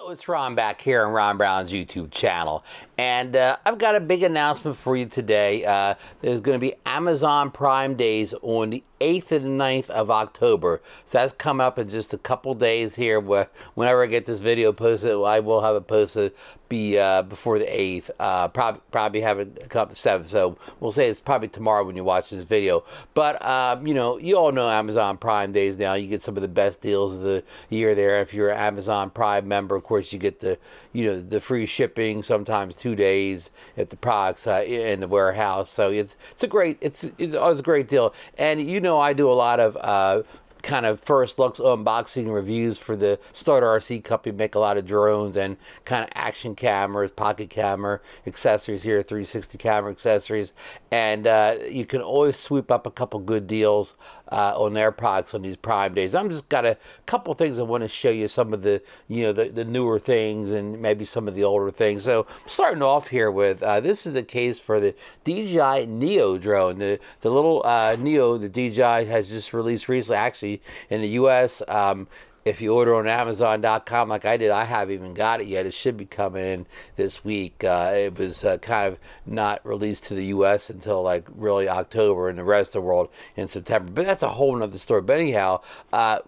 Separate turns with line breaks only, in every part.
Hello, it's Ron back here on Ron Brown's YouTube channel, and I've got a big announcement for you today. There's going to be Amazon Prime Days on the 8th and 9th of October, so that's coming up in just a couple days here. Whenever I get this video posted, I will have it posted before the 8th, probably have it come up to 7th, so we'll say it's probably tomorrow when you watch this video. But you know, you all know Amazon Prime Days now. You get some of the best deals of the year there. If you're an Amazon Prime member, of course, you get the the free shipping, sometimes 2 days at the products in the warehouse. So it's always a great deal. And I do a lot of kind of first looks, unboxing reviews for the StartRC company. Make a lot of drones and kind of action cameras, pocket camera accessories here, 360 camera accessories, and you can always sweep up a couple good deals on their products on these Prime Days. I'm just got a couple things I want to show you, some of the the newer things and maybe some of the older things. So starting off here with this is the case for the DJI Neo drone, the little Neo the DJI has just released recently, actually in the US. If you order on Amazon.com like I did, I haven't even got it yet. It should be coming in this week. It was kind of not released to the US until like really October, and the rest of the world in September. But that's a whole nother story. But anyhow,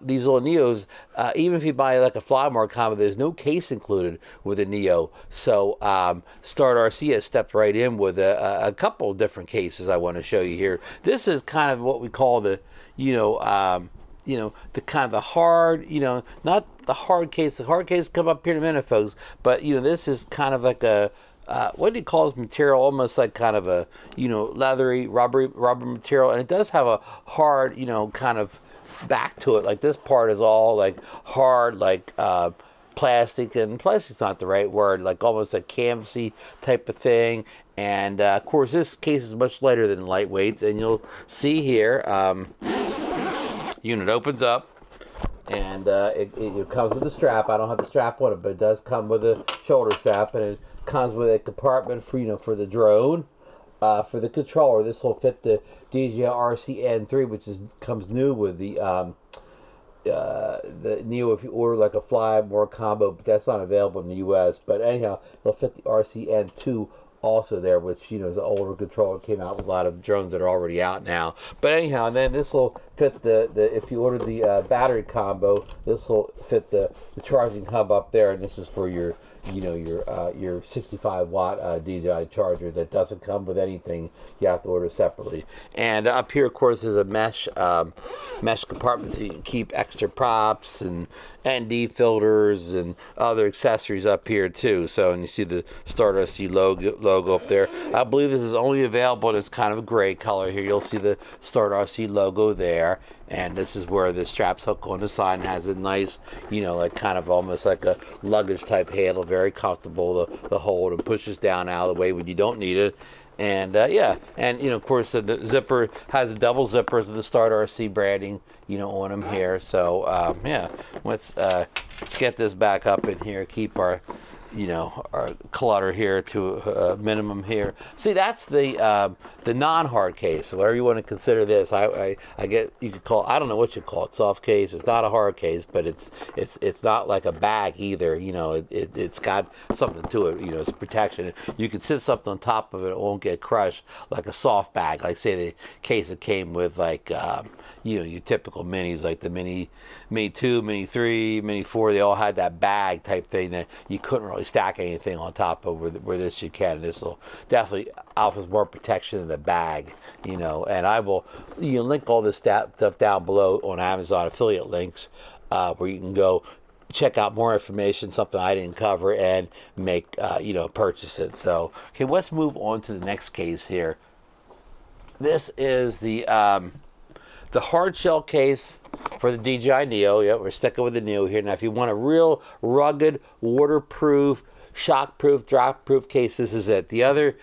these little Neos, even if you buy like a Flymore combo, there's no case included with a Neo. So StartRC has stepped right in with a couple different cases I want to show you here. This is kind of what we call the the kind of the hard, not the hard case. The hard case come up here in a minute, folks. But this is kind of like a what do you call this material? Almost like kind of a leathery, rubber material, and it does have a hard, kind of back to it. Like this part is all like hard, like plastic, and plastic's not the right word. Like almost a canvasy type of thing. And of course, this case is much lighter than lightweights, and you'll see here. Unit opens up, and it comes with a strap. I don't have the strap on it, but it does come with a shoulder strap, and it comes with a compartment for for the drone, for the controller. This will fit the DJI RC-N3, which comes new with the Neo if you order like a Flymore combo, but that's not available in the US. But anyhow, it'll fit the RC-N2 also there, which is an older controller. Came out with a lot of drones that are already out now. But anyhow, and then this will fit the if you order the battery combo, this will fit the charging hub up there, and this is for your your 65 watt DJI charger that doesn't come with anything. You have to order separately. And up here, of course, is a mesh compartment, so you can keep extra props and ND filters and other accessories up here too. So, and you see the StartRC logo up there. I believe this is only available in this kind of a gray color here. You'll see the StartRC logo there. And this is where the straps hook on the side and has a nice, like kind of almost like a luggage type handle, very comfortable to hold, and pushes down out of the way when you don't need it. And yeah, and of course the zipper has a double zippers with the StartRC branding, on them here. So yeah, let's get this back up in here, keep our our clutter here to a minimum here. See, that's the non-hard case, whatever you want to consider this. I get, you could call, I don't know what you call it, soft case. It's not a hard case, but it's not like a bag either. It's got something to it. It's protection. You can sit something on top of it, it won't get crushed like a soft bag. Like say the case that came with like your typical minis, like the Mini 2, Mini 3, Mini 4, they all had that bag type thing that you couldn't really stack anything on top of where this you can. And this will definitely offers more protection than the bag, and I will link all this stuff down below on Amazon affiliate links, where you can go check out more information, something I didn't cover, and make purchase it. So okay, let's move on to the next case here. This is the hard shell case for the DJI Neo. Yeah, we're sticking with the Neo here. Now, if you want a real rugged, waterproof, shockproof, drop-proof case, this is it. The other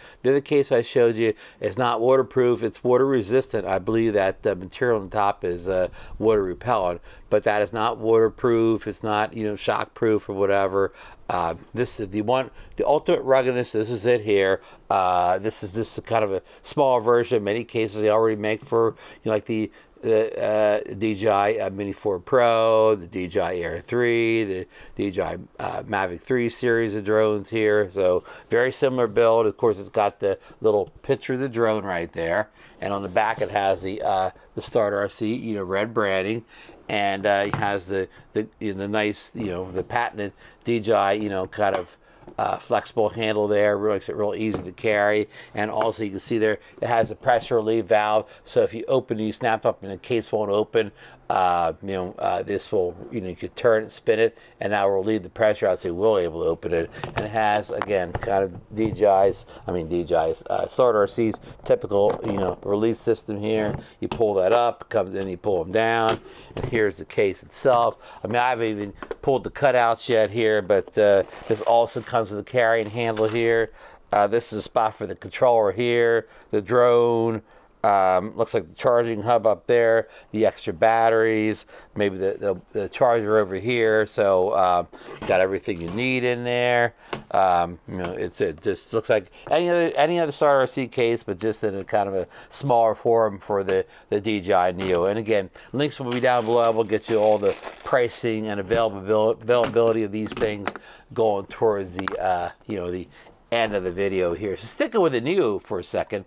case I showed you is not waterproof. It's water resistant. I believe that the material on top is water repellent, but that is not waterproof. It's not shockproof or whatever. This is the ultimate ruggedness. This is it here. This is kind of a smaller version. Many cases they already make for like the the DJI Mini 4 Pro, the DJI Air 3, the DJI Mavic 3 series of drones here. So very similar build. Of course, it's got the little picture of the drone right there, and on the back it has the StartRC, red branding, and it has the nice, the patented DJI, kind of flexible handle there, makes it real easy to carry. And also you can see there it has a pressure relief valve, so if you open these, snap up and the case won't open, this will, you can turn it, spin it, and that will relieve the pressure out, so you will able to open it. And it has, again, kind of StartRC's typical, release system here. You pull that up, comes in, you pull them down, and here's the case itself. I mean, I haven't even pulled the cutouts yet here, but this also comes with a carrying handle here. This is a spot for the controller here, the drone. Looks like the charging hub up there, the extra batteries, maybe the charger over here. So got everything you need in there. It just looks like any other StartRC case, but just in a kind of a smaller form for the DJI Neo. And again, links will be down below. We'll get you all the pricing and availability of these things going towards the the end of the video here. So sticking with the Neo for a second,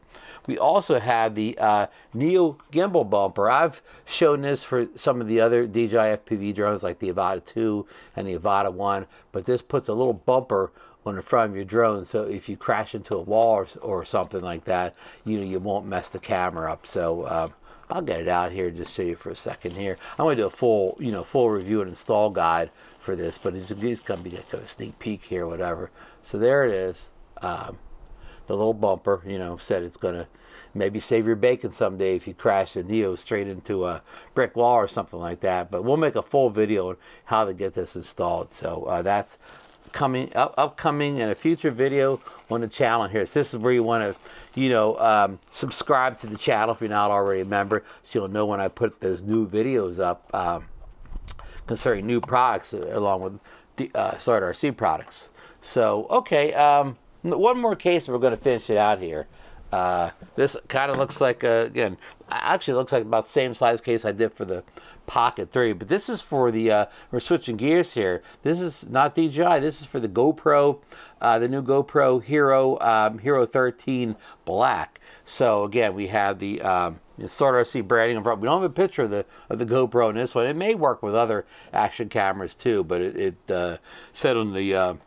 we also have the Neo Gimbal Bumper. I've shown this for some of the other DJI FPV drones like the Avata 2 and the Avata 1, but this puts a little bumper on the front of your drone, so if you crash into a wall or something like that, you won't mess the camera up. So I'll get it out here and just show you for a second here. I'm going to do a full review and install guide for this, but it's going to be like a sneak peek here, whatever. So there it is. The little bumper, said it's going to maybe save your bacon someday if you crash the Neo straight into a brick wall or something like that. But we'll make a full video on how to get this installed. So that's upcoming in a future video on the channel here. So this is where you want to, subscribe to the channel if you're not already a member, so you'll know when I put those new videos up concerning new products along with the StartRC products. So, okay, one more case and we're going to finish it out here. This kind of looks like, again, actually looks like about the same size case I did for the Pocket 3, but this is for the, we're switching gears here. This is not DJI, this is for the GoPro, the new GoPro Hero 13 Black. So again, we have the StartRC branding in front. We don't have a picture of the GoPro in this one. It may work with other action cameras too, but it said on the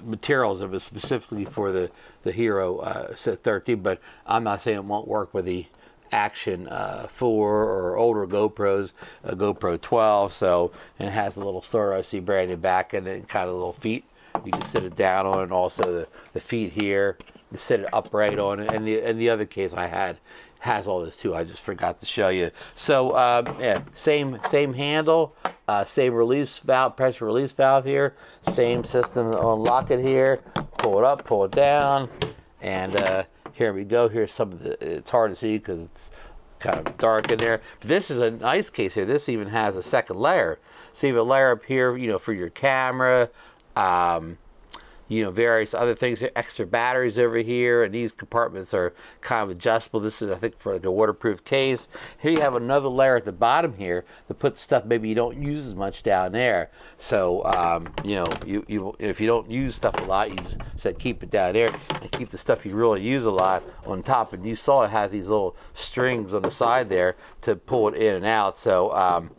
materials of it specifically for the Hero 13, but I'm not saying it won't work with the Action 4 or older GoPros, GoPro 12. So, and it has a little StartRC branded back and then kind of little feet you can sit it down on, and also the feet here, you sit it upright on it, and the other case I had has all this too. I just forgot to show you. So yeah, same handle, same release valve, pressure release valve here, same system. Unlock it here, pull it up, pull it down, and here we go. Here's some of the, it's hard to see because it's kind of dark in there, but this is a nice case here. This even has a second layer, so you have a layer up here, for your camera, various other things, extra batteries over here, and these compartments are kind of adjustable. This is, I think, for the waterproof case. Here you have another layer at the bottom here to put the stuff maybe you don't use as much down there. So, if you don't use stuff a lot, you just said keep it down there and keep the stuff you really use a lot on top. And you saw it has these little strings on the side there to pull it in and out. So,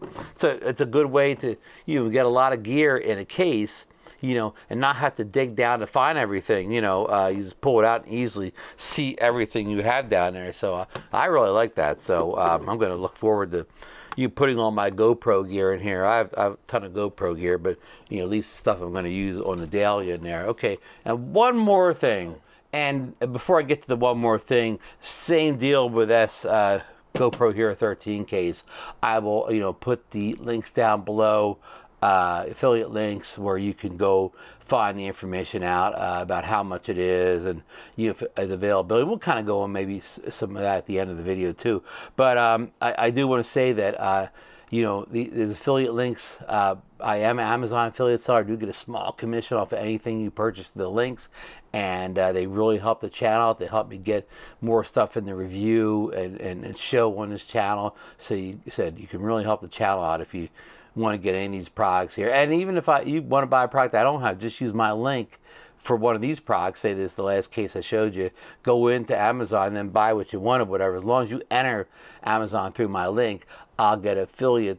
it's a good way to get a lot of gear in a case, and not have to dig down to find everything. You just pull it out and easily see everything you have down there. So I really like that. So I'm going to look forward to putting all my GoPro gear in here. I have a ton of GoPro gear, but at least the stuff I'm going to use on the daily in there. Okay, and one more thing. And before I get to the one more thing, same deal with this GoPro Hero 13 case. I will put the links down below. Affiliate links where you can go find the information out about how much it is and the availability. We'll kind of go on maybe some of that at the end of the video too. But I do want to say that you know, there's affiliate links. I am an Amazon affiliate seller. I do get a small commission off of anything you purchase the links, and they really help the channel. They help me get more stuff in the review and show on this channel. So you can really help the channel out if you want to get any of these products here. And even if you want to buy a product I don't have, just use my link for one of these products. Say this is the last case I showed you. Go into Amazon and then buy what you want or whatever. As long as you enter Amazon through my link, I'll get affiliate,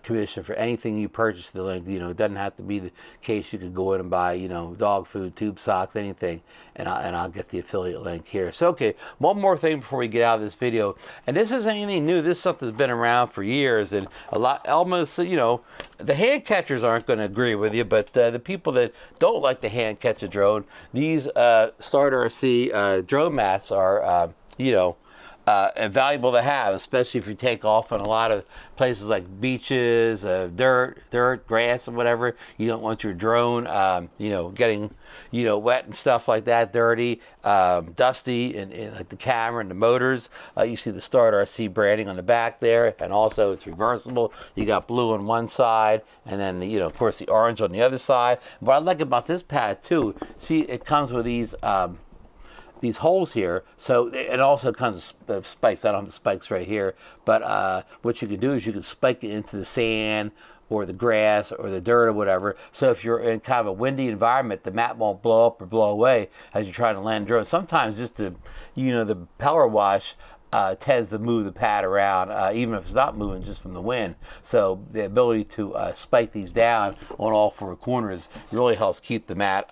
commission for anything you purchase the link. You know, it doesn't have to be the case. You could go in and buy, you know, dog food, tube socks, anything, and I'll get the affiliate link here. So, okay, one more thing before we get out of this video, and this isn't anything new. This is something that's been around for years, and almost, you know, the hand catchers aren't going to agree with you, but the people that don't like to hand catch a drone, these StartRC drone mats are, valuable to have, especially if you take off on a lot of places like beaches, dirt, grass, and whatever. You don't want your drone, getting, wet and stuff like that, dirty, dusty, and like the camera and the motors. You see the StartRC branding on the back there, and also it's reversible. You got blue on one side, and then of course the orange on the other side. What I like about this pad too, see, it comes with these holes here, so it also comes with spikes. I don't have the spikes right here, but what you can do is you can spike it into the sand or the grass or the dirt or whatever. So if you're in kind of a windy environment, the mat won't blow up or blow away as you're trying to land a drone. Sometimes just the power wash tends to move the pad around, even if it's not moving, just from the wind. So the ability to spike these down on all four corners really helps keep the mat,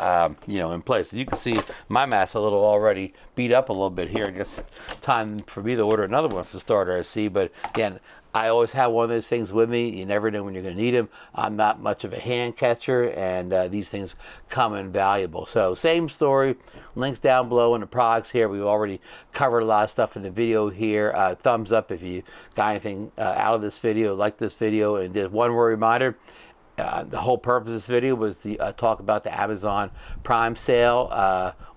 in place. And you can see my mat's a little already beat up a little bit here. I guess time for me to order another one for StartRC. But again, I always have one of those things with me. You never know when you're going to need them. I'm not much of a hand catcher, and these things come in valuable. So same story. Links down below in the products here. We've already covered a lot of stuff in the video here. Thumbs up if you got anything out of this video, like this video. And just one word reminder. The whole purpose of this video was to talk about the Amazon Prime sale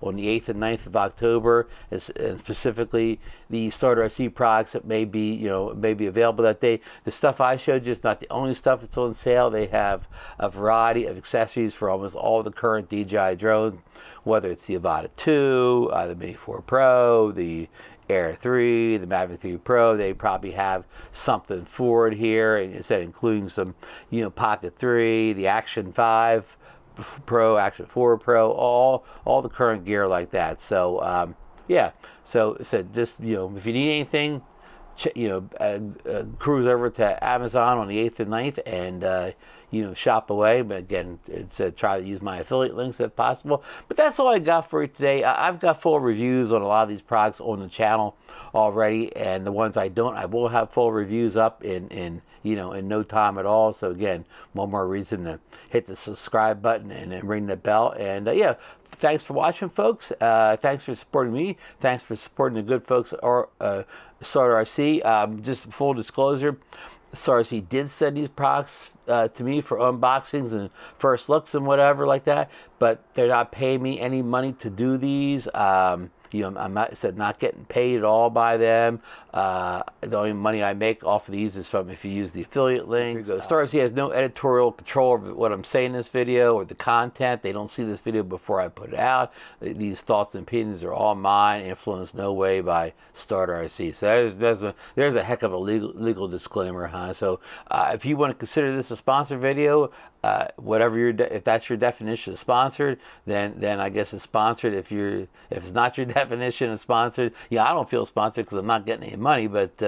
on the 8th and 9th of October, and specifically the StartRC products that may be available that day. The stuff I showed you is not the only stuff that's on sale. They have a variety of accessories for almost all the current DJI drones, whether it's the Avata 2, the Mini 4 Pro, the Air 3, the Mavic 3 Pro. They probably have something for it here, and it said including some, Pocket 3, the Action 5 Pro, Action 4 Pro, all the current gear like that. So yeah, so just if you need anything, cruise over to Amazon on the 8th and 9th and shop away. But again, it's try to use my affiliate links if possible. But that's all I got for you today. I've got full reviews on a lot of these products on the channel already, and the ones I don't, I will have full reviews up in no time at all. So again, one more reason to hit the subscribe button and ring the bell. And yeah, thanks for watching, folks. Thanks for supporting me. Thanks for supporting the good folks at StartRC. Just full disclosure, StartRC did send these products to me for unboxings and first looks and whatever like that, but they're not paying me any money to do these. I'm not getting paid at all by them. The only money I make off of these is from if you use the affiliate links. StartRC has no editorial control over what I'm saying in this video or the content. They don't see this video before I put it out. These thoughts and opinions are all mine, influenced no way by StartRC. So there's a heck of a legal disclaimer, huh? So if you want to consider this a sponsored video, if that's your definition of sponsored, then I guess it's sponsored. If it's not your definition of sponsored, I don't feel sponsored because I'm not getting any money. But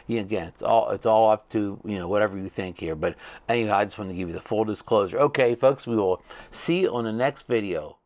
again, it's all up to whatever you think here. But anyhow, I just want to give you the full disclosure. Okay, folks, we will see you on the next video.